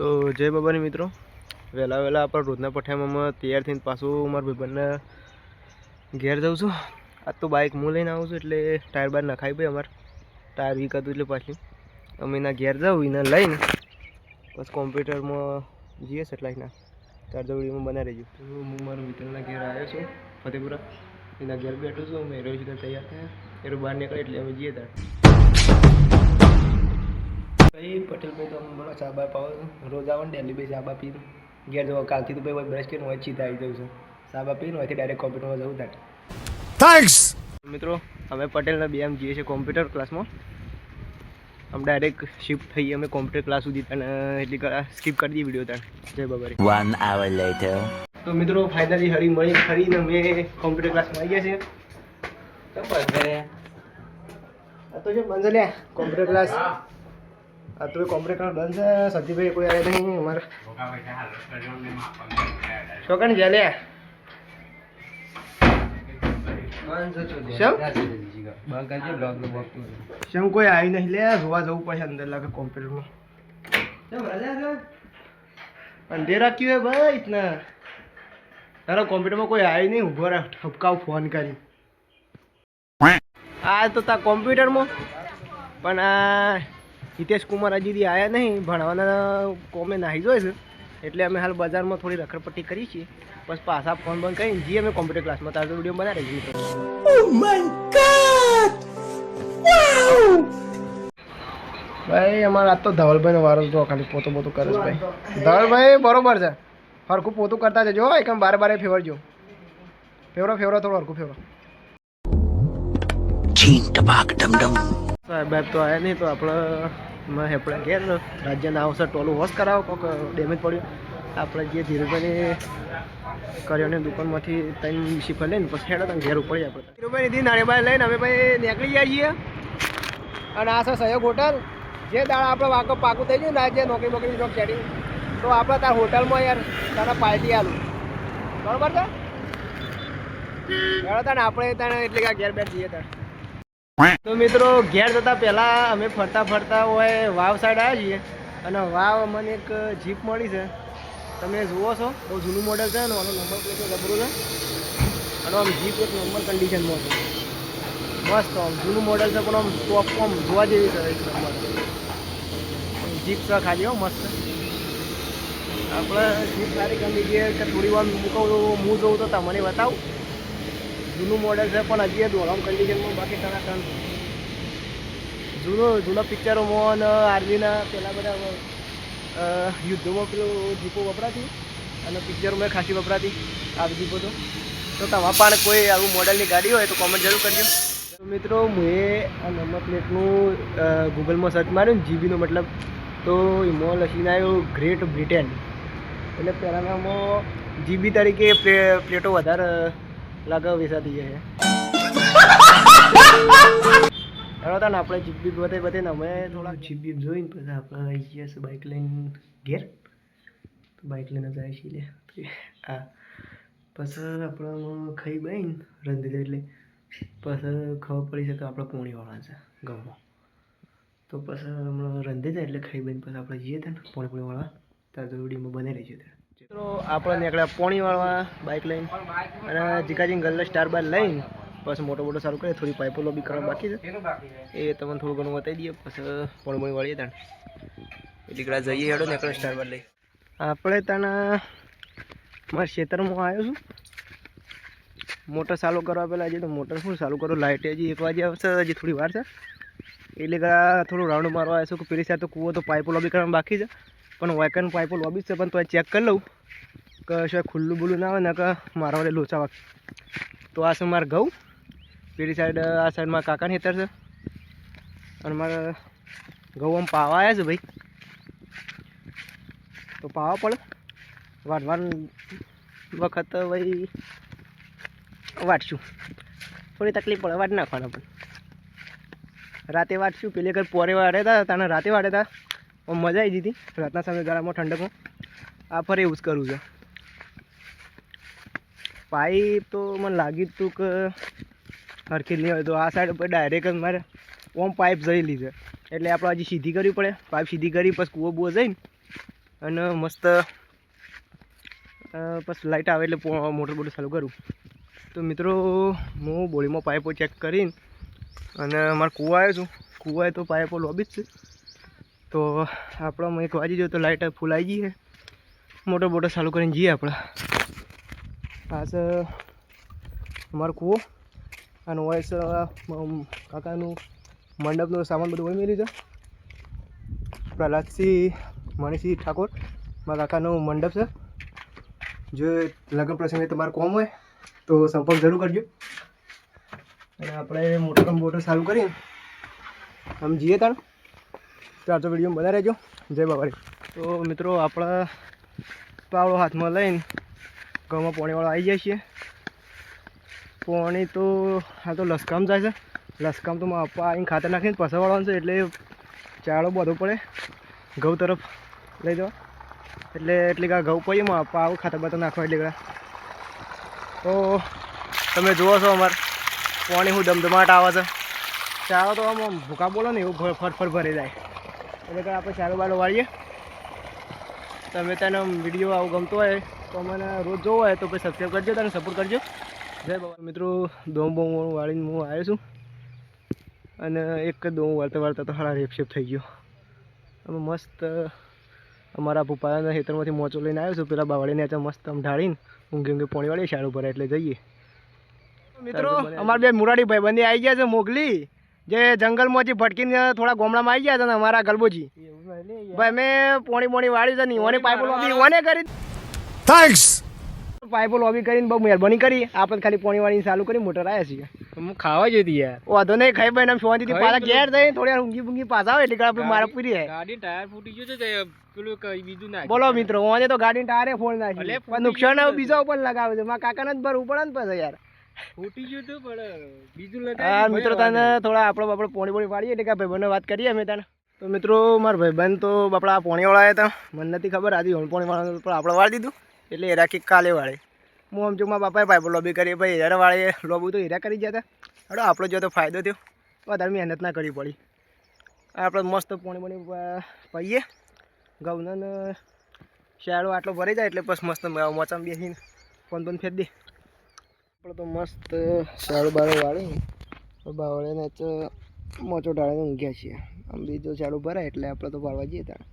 તો જય બાબાની મિત્રો, વહેલા વહેલા આપણે રોજના પઠામાં તૈયાર થઈને પાછું મારા ભાઈબંધને ઘેર જાઉં છું. આજ તો બાઇક હું લઈને આવું છું એટલે ટાયર બાર નખાઈ ભાઈ અમારે ટાયર વીકાતું એટલે પાછી અમે એના ઘેર જાઉં એને લઈને પછી કોમ્પ્યુટરમાં જઈએ સેટેલાઇટના તાર દવડીમાં બનાવી રહીશું. તો હું મારા મિત્રના ઘેર આવ્યો છું ફતેપુરા, એના ઘેર બેઠો છું. અમે એરો સીધા તૈયાર થયા, એરો બહાર નીકળે એટલે અમે જઈએ તાર ભાઈ પટેલ ભાઈ તો અમે બોલો ચા બા પાવો રોજ આવો ને ડેલી ભાઈ ચા બા પીને ઘેર જવા. કાલથી તો ભાઈ બ્રશ કરીને હોય સીધા આવી જાઉં છું. ચા બા પીને હોયથી ડાયરેક્ટ કોમ્પ્યુટરમાં જવું થાય. થેન્ક્સ મિત્રો. અમે પટેલના બે એમ જઈએ છીએ કોમ્પ્યુટર ક્લાસમાં. આમ ડાયરેક્ટ શિફ્ટ થઈએ અમે કોમ્પ્યુટર ક્લાસ સુધી અને એટલી સ્કીપ કરી દઈએ વિડીયો તાર. જય બાબારી. 1 hour later. તો મિત્રો ફાઇનલી હળી મળી ફરીને અમે કોમ્પ્યુટર ક્લાસમાં આવી ગયા છીએ. આ તો જો બંધ લે કોમ્પ્યુટર ક્લાસ. આ તો કોમ્પ્યુટર ક્લાસ બંધ છે. સતીભાઈ કોઈ આવ્યા નહીં અમારે છોકરાને જ્યાં લે શમ કોઈ આવી નહીં લે જોવા જવું પડશે અંદર લાગે કોમ્પ્યુટરમાં. અંધેરા ક્યું હે ભાઈ ઇતના તારા કોમ્પ્યુટરમાં કોઈ આવી નહીં. ઉભો રાખ ઠપકાવ ફોન કરી. આ તો તા કોમ્પ્યુટરમાં પણ આ હિતેશ કુમાર હજી આવ્યા નહીં. ભણવાના કોમે નાહી જોઈ છે એટલે અમે હાલ બજારમાં થોડી રખડપટ્ટી કરી છીએ. બસ પાછા ફોન બંધ કરીને જઈએ અમે કોમ્પ્યુટર ક્લાસમાં. તાર તો વિડીયો બનાવી રહી છે. ભાઈ અમારે આજ તો ધવલભાઈનો વારો જો ખાલી પોતું પોતું કરે છે ભાઈ. ધવલભાઈ બરોબર છે, હરખું પોતું કરતા જજો. એકમ બારે બારે ફેવરજો. ફેવરો થોડું હરખું ફેવરો. સાહેબ તો આવ્યા નહીં તો આપણે ઘેર રાજ્યના આવશે ટોલું વોશ કરાવો. કોઈક ડેમેજ પડ્યું આપણે જે ધીરુભાઈની કર્યોને દુકાનમાંથી ત્રણ શિફર લઈને પછી હેડો તમે ઘેર ઉપડી આપણે ધીરુભાઈ નીતિ નાળીભાઈ લઈને અમે ભાઈ નીકળી જાય છીએ. અને આ છે સહયોગ હોટલ. જે દાડા આપણે વાકો પાકું થઈ ગયું ને જે નોકરી જોબ સેટિંગ તો આપણે તાર હોટલમાં યાર તારા પાર્ટી આલું બરોબર છે. હેડો તાને આપણે તાને એટલે કે ઘેર બેઠ જઈએ તાર. તો મિત્રો ઘેર જતા પહેલાં અમે ફરતા હોય વાવ સાઈડ આવ્યા છીએ. અને વાવ મને એક જીપ મળી છે. તમે જુઓ છો બહુ જૂનું મોડેલ છે અને આનો નંબર પ્લેટ જબરું છે. અને આમ જીપ એક નંબર કન્ડિશનમાં છે. મસ્ત આમ જૂનું મોડેલ છે પણ આમ ટોપ આમ જોવા જેવી છે. એક નંબર જીપ છે ખાલી હો મસ્ત. આપણે જીપ સારી ગમી ગઈ કે થોડી વાર હું જોઉં તો તમને બતાવું. જૂનું મોડેલ છે પણ હજી દોડમ કન્ડિશનમાં બાકી ટનાટન જૂના પિક્ચરોમાં અને આર્મીના પેલા બધા યુદ્ધોમાં પેલું જીપો વપરાતી અને પિક્ચરોમાં ખાસી વપરાતી આ જીપો. તો તમારા પણ કોઈ આવું મોડેલની ગાડી હોય તો કોમેન્ટ જરૂર કરજો. તો મિત્રો મેં આ નંબર પ્લેટનું ગૂગલમાં સર્ચ માર્યું ને જીબીનો મતલબ તો એમાં લખીને આવ્યું ગ્રેટ બ્રિટેન. એટલે પહેલાંનામાં જીબી તરીકે પ્લેટો વધારે લગાવ વેચાતી જાય છે. ને આપણે જીબી બતાવીને અમે થોડા જીબી જોઈને પછી આપણે આવી ગયા છીએ બાઇક લઈને ઘેર. તો બાઇક લઈને જાય છીએ હા. પછી આપણે ખાઈ બાઈને રંધી એટલે પછી ખબર પડી છે કે આપણે પોણીવાળા છે ગામમાં. તો પછી હમણાં રંધી જાય એટલે ખાઈ બાઈને પછી આપણે જઈએ ત્યાં પોણીવાળા ત્યાં તો વિડીયોમાં બનાવી રહી છે. મિત્રો આપણે નીકળ્યા પોણીવાળા બાઇક લઈને અને જીકાજી ગલ્લે સ્ટાર બાર લઈને પછી મોટો સારું કરીએ. થોડી પાઇપો લોબી કરવા બાકી છે એ તમને થોડું ઘણું બતાવી દઈએ. પછી પોણી વાળીએ ત્યાં એટલી કડા જઈએ. હેડો નીકળે સ્ટાર બાર લઈ. આપણે ત્યાં મારા ખેતરમાં આવ્યો છું મોટર ચાલુ કરવા પહેલાં. હજી તો મોટર શું ચાલુ કરું લાઇટ હજી 1 વાગે આવશે. હજી થોડી વાર છે એટલે થોડું રાઉન્ડ મારવા આવ્યો છું કે પેલી સાથે કૂવો તો પાઇપો લોબી કરવા બાકી છે. પણ વાયકન પાઇપો લોબી છે પણ તો ચેક કરી લઉં કે શું ખુલ્લું બુલ્લું ના આવે ને કે મારા વડે લોચા વાગ. તો આ છે મારે ઘઉં. પેલી સાઈડ આ સાઈડમાં કાકાની ખેતર છે અને મારે ઘઉં આમ પાવા આવ્યા છે ભાઈ. તો પાવા પડે વાટવા વખત ભાઈ વાટશું. થોડી તકલીફ પડે વાટ નાખવાના પણ રાતે વાટશું. પેલી વખત પોરે વાળે હતા તાને રાતે વાળે હતા મજા આવી હતી રાતના સમય ગાળામાં ઠંડકમાં. આ ફરી એવું જ કરવું છે. પાઇપ તો મને લાગી હતું કે સરખી નહીં હોય તો આ સાઈડ ઉપર ડાયરેક્ટ મારે ઓમ પાઇપ જઈ લીધે એટલે આપણે હજી સીધી કરવી પડે. પાઇપ સીધી કરી પછી કૂવો બૂવો જઈને અને મસ્ત પછી લાઇટ આવે એટલે મોટર બોટર ચાલુ કરું. તો મિત્રો હું બોડીમાં પાઇપો ચેક કરીને અને મારે કૂવા આવ્યો છું. કૂવાએ તો પાઇપો લોબી જ છે. તો આપણે એક વાગી જાય તો લાઇટ ફૂલ આવી જઈએ. મોટર બોટર ચાલુ કરીને જઈએ આપણે. પાછળ અમારો કૂવો અને વોઇસ કાકાનું મંડપનો સામાન બધું હોય મેળવી છે. પ્રહલાદસિંહ મણિસિંહ ઠાકોર મારા કાકાનો મંડપ છે. જો લગ્ન પ્રસંગે તમારે કોમ હોય તો સંપર્ક જરૂર કરજો. અને આપણે મોટર ચાલુ કરી આમ જઈએ તાણ. ચાર તો વિડીયો બધા રહેજો. જય બાબારી. તો મિત્રો આપણા પાવડો હાથમાં લઈને ઘઉંમાં પાણીવાળો આવી જાય છે. પાણી તો હા તો લસકામ જાય છે. લસકામ તો મારા પપ્પા આવીને ખાતર નાખીને પસાવાળવાનું છે એટલે ચાળો બધો પડે ઘઉં તરફ લઈ જવા. એટલે એટલી કા ઘઉં પડીએ મારા પપ્પા આવું ખાતર બાતર નાખવા એટલે કા. તો તમે જુઓ છો અમારે પાણી હું ધમધમાટ આવે છે. ચાળો તો આમ ભૂકા બોલો ને એવું ફરફર ભરી જાય. એટલે કે આપણે ચાલો બાલો વાળીએ. તમે તેને વિડીયો આવું ગમતો હોય તો મને રોજ જોવો હોય તો પછી સબસ્ક્રાઈબ કરજો, તને સપોર્ટ કરજો. જય બાબા. મિત્રો દોમ બોમ વાળીને હું આવ્યો છું અને એક દોમ વાળતા તો સારા રેપશેપ થઈ ગયો. અમે મસ્ત અમારા પપ્પાના ખેતરમાંથી મોચો લઈને આવ્યો છું. પેલા બાવળીને મસ્ત આમ ઢાળીને ઊંઘે પાણી વાળીએ શાળું ભરાય એટલે જઈએ. મિત્રો અમારા બે મુરાડી ભાઈબંધી આવી ગયા છે મોગલી, જે જંગલમાંથી ભટકીને થોડા ગામડામાં આવી ગયા છે. ને અમારા ગલબોજી ભાઈ મેં પોણી વાળી છે ને ઓને પાઇપો લોબી ઓને કરી. થેન્ક્સ. પાઇપો લોબી કરીને બહુ મહેરબાની કરી. આપણે ખાલી પોણી વાળીને ચાલુ કરી મોટર આવ્યા છીએ. હું ખાવા જતી યાર વાંધો નહીં ખાઈ ભાઈ શાંતિથી પાછા ઘેર થઈ થોડી ઊંઘી બૂંઘી પાછા આવે એટલે આપણે મારા પૂરી ગાડી ટાયર ફૂટી ગયું છે. પેલું બીજું ના બોલો મિત્રો ઓને તો ગાડી ટાયરે ફોડ નાખી પણ નુકસાન બીજા ઉપર લગાવે છે. મારા કાકાને જ ભરવું પડે ને પછી યાર ફૂટી ગયું હતું પણ બીજું લગાવી. હા મિત્રો તને થોડા આપણે પોણી વાળીએ એટલે કે ભાઈબંધને વાત કરીએ અમે તને. તો મિત્રો મારા ભાઈબંધ તો બાપડા પોણી વાળા હતા. મને નથી ખબર આજે પોણી વાળા પણ આપણે વાળી દીધું એટલે એ રાખી કાલે વાળે. હું આમ જો મારા બાપાએ પાઇપો લોબી કરી ભાઈ હીરા વાળે લોબી તો હીરા કરી ગયા હતા. હવે આપણો જો તો ફાયદો થયો વધારે મહેનત ના કરવી પડી. આપણે મસ્ત પોણી પાઈએ ઘઉંને શાળો આટલો ભરી જાય એટલે પછી મસ્ત મોચામાં બેસીને ફોન ફેર દે. આપણે તો મસ્ત શાળો બાળો વાળી બાવળીને મોચો ટાળીને ઊંઘ્યા છીએ. આમ બીજો શાળો ભરાય એટલે આપણે તો વાળવા જઈએ ત્યાં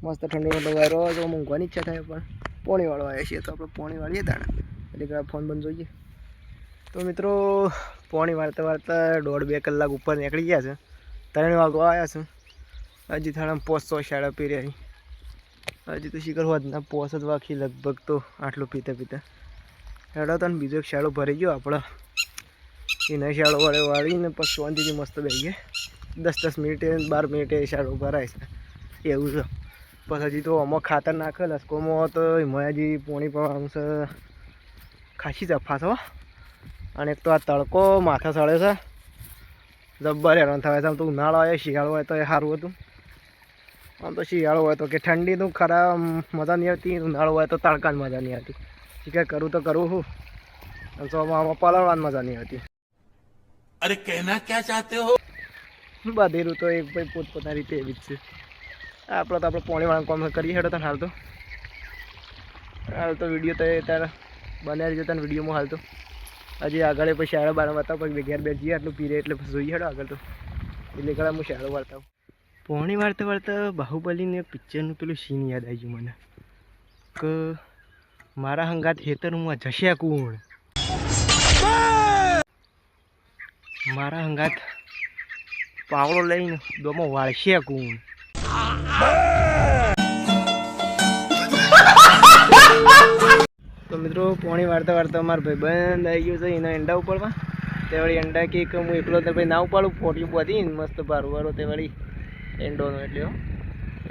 મસ્ત ઠંડો વાયરો તો ઊંઘવાની ઈચ્છા થાય પણ પોણી વાળવા આવ્યા છીએ તો આપણે પોણી વાળીએ ત્યાં એટલે ફોન બંધ જોઈએ. તો મિત્રો પોણી વાળતા 1.5-2 કલાક ઉપર નીકળી ગયા છે. 3 વાગવા આવ્યા છે. હજી થાળામાં 500 શાળા પી રહ્યા. હજી તો શીખર હોત ના 5 જ વાગી લગભગ તો આટલું પીતા હેડો તને બીજો એક શાળો ભરી ગયો આપણે એના શાળો વાળીને પછી શાંતિથી મસ્ત બેસીએ. 10-10 મિનિટે 12 મિનિટે શાળો ભરાય છે એવું છે. પછી હજી તો આમાં ખાતર નાખે લસકોમાં તો એમાં હજી પોણી પણ છે ખાસી જફા છો. અને એક તો આ તડકો માથા સળે છે જબ્બર હેરાન થાય છે. આમ તો ઉનાળો હોય શિયાળો હોય તો એ સારું હતું. આમ તો શિયાળો હોય તો કે ઠંડીનું ખરા મજા નહીં આવતી, ઉનાળો હોય તો તડકાની મજા નહીં આવતી. શીખર કરું તો કરું હું અને તો આમાં પલળવાની મજા નહીં આવતી. અરે કહેના ક્યાં ચાહતે હો. બધી ઋતુ એક ભાઈ પોતપોતાની રીતે એવી જ છે. આપણે તો પોણી વાળા કામ કરીએ હેડો તને હાલ તો વિડીયો તો તારે બનાવી દીધો તને વિડીયોમાં હાલ તો હજી આગળ પછી શાળો બાર બતાવ પછી ઘેર બે જઈએ આટલું પીરે એટલે પછી જોઈએ હેડો આગળ તો એટલે કડા હું શાળો વાળતા હું. પોણી વાળતા બાહુબલીને પિક્ચરનું પેલું સીન યાદ આવી ગયું મને કે મારા હંગાત હેતરમાં જશે કોણ, મારા હંગાત પાવડો લઈને દોમાં વાળશે કોણ. તો મિત્રો પોણી વાળતા અમારા ભાઈબંધ આવી ગયો છે એના અંડા ઉપાડવા. તે વળી અંડા કે હું એકલો તો ભાઈ ના ઉપાડું પોટી પોતી મસ્ત પારો વારો તે વળી એંડોનો એટલે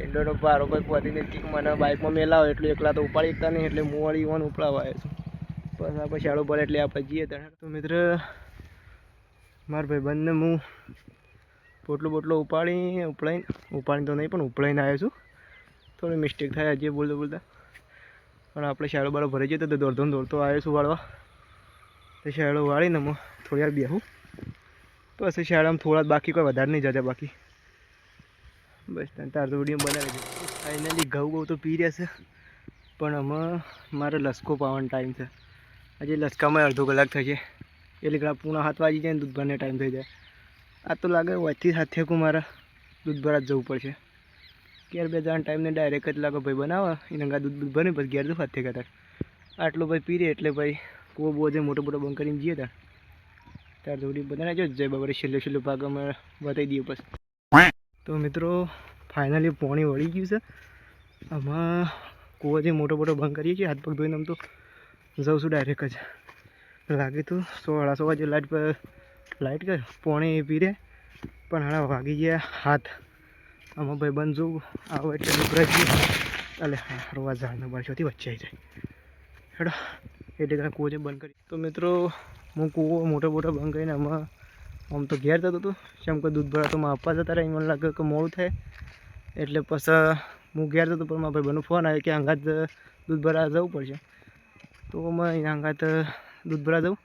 એંડોનો પારો કોઈ પોતીને મને બાઇકમાં મેલાવો એટલે એકલા તો ઉપાડી શકતા નહીં એટલે હું વળી ઓન ઉપડાવવા આવ્યો છું. બસ આપણે શાળો પડે એટલે આપણે જઈએ ત્યાં. તો મિત્ર મારા ભાઈબંધને હું પોટલો ઉપાડીને તો નહીં પણ ઉપડાઈને આવ્યો છું. થોડી મિસ્ટેક થાય હજી બોલતા પણ આપણે શાળો બાળો ભરી જઈએ તો દોડતો આવ્યો છું વાળવા. તો શાળો વાળીને હું થોડી વાર બેહું પછી શાળામાં થોડા બાકી કોઈ વધારે નહીં જતા બાકી બસ તાર તો વિડીયો બનાવી દે. ફાઇનલી ઘઉં તો પી રહ્યા છે, પણ આમાં મારે લસકો પાવાનો ટાઈમ છે. આજે લસકામાં અડધો કલાક થશે, એટલે કે પૂણા 7 વાગી જાય ને દૂધ ભરવાનો ટાઈમ થઈ જાય. આ તો લાગે વચ્ચે સાથે મારે દૂધ ભરવા જ જવું પડશે. ઘેર બે જવાનો ટાઈમ ને ડાયરેક્ટ જ લાગે ભાઈ બનાવે એના દૂધ ભરી પછી ઘેર તો સાથે કહેતા આટલું ભાઈ પી રે એટલે ભાઈ કૂવો બહુ જે મોટો બંધ કરીને જઈએ ત્યારે થોડી બધાને જો જય બાબા છેલ્લે ભાગ અમે બતાવી દઈએ પછી. તો મિત્રો ફાઇનલી પાણી વળી ગયું છે. આમાં કૂવો જે મોટો બંધ કરીએ છીએ, હાથ પગ ધોઈને આમ તો જઉં છું ડાયરેક્ટ જ. લાગે તો 6:30 વાગે લાઇટ કે પાણી પી રે, પણ હાડા વાગી ગયા 7. આમાં ભાઈ બંધ જોવું આવો એટલે ઉભરાઈ ગયું. એટલે હારવા ઝાડના બારશોથી વચ્ચે આવી જાય હેડો એટલે કાંઈ કૂવો જે બંધ કરી. તો મિત્રો હું કૂવો મોટો બંધ કરીને આમ તો ઘેર જતો હતો, જેમ કે દૂધ ભરા તો આપવા જતા રહ્યા. મને લાગે કે મોડું થાય એટલે પછી હું ઘેર જતો, પણ મારા ભાઈનો ફોન આવ્યો કે અંગાત દૂધ ભરા જવું પડશે. તો મેં એના અંગાત દૂધ ભરા જવું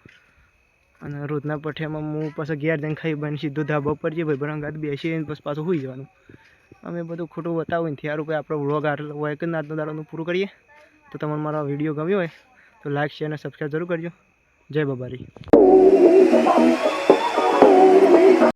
અને રોજના પઠિયામાં હું પાછો ઘેર જઈને ખાઈ બને સીધો ધાબા પર જઈએ ભાઈ અંગાત બેસીને પછી પાછું સુઈ જવાનું. અમે બધું ખોટું બતાવું ને યાર ભાઈ આપણો વ્લોગ આટલો હોય કે આજનો દાડાનું પૂરું કરીએ. તો તમને મારો વિડીયો ગમ્યો હોય તો લાઈક શેર અને સબસ્ક્રાઈબ જરૂર કરજો. જય બાબારી.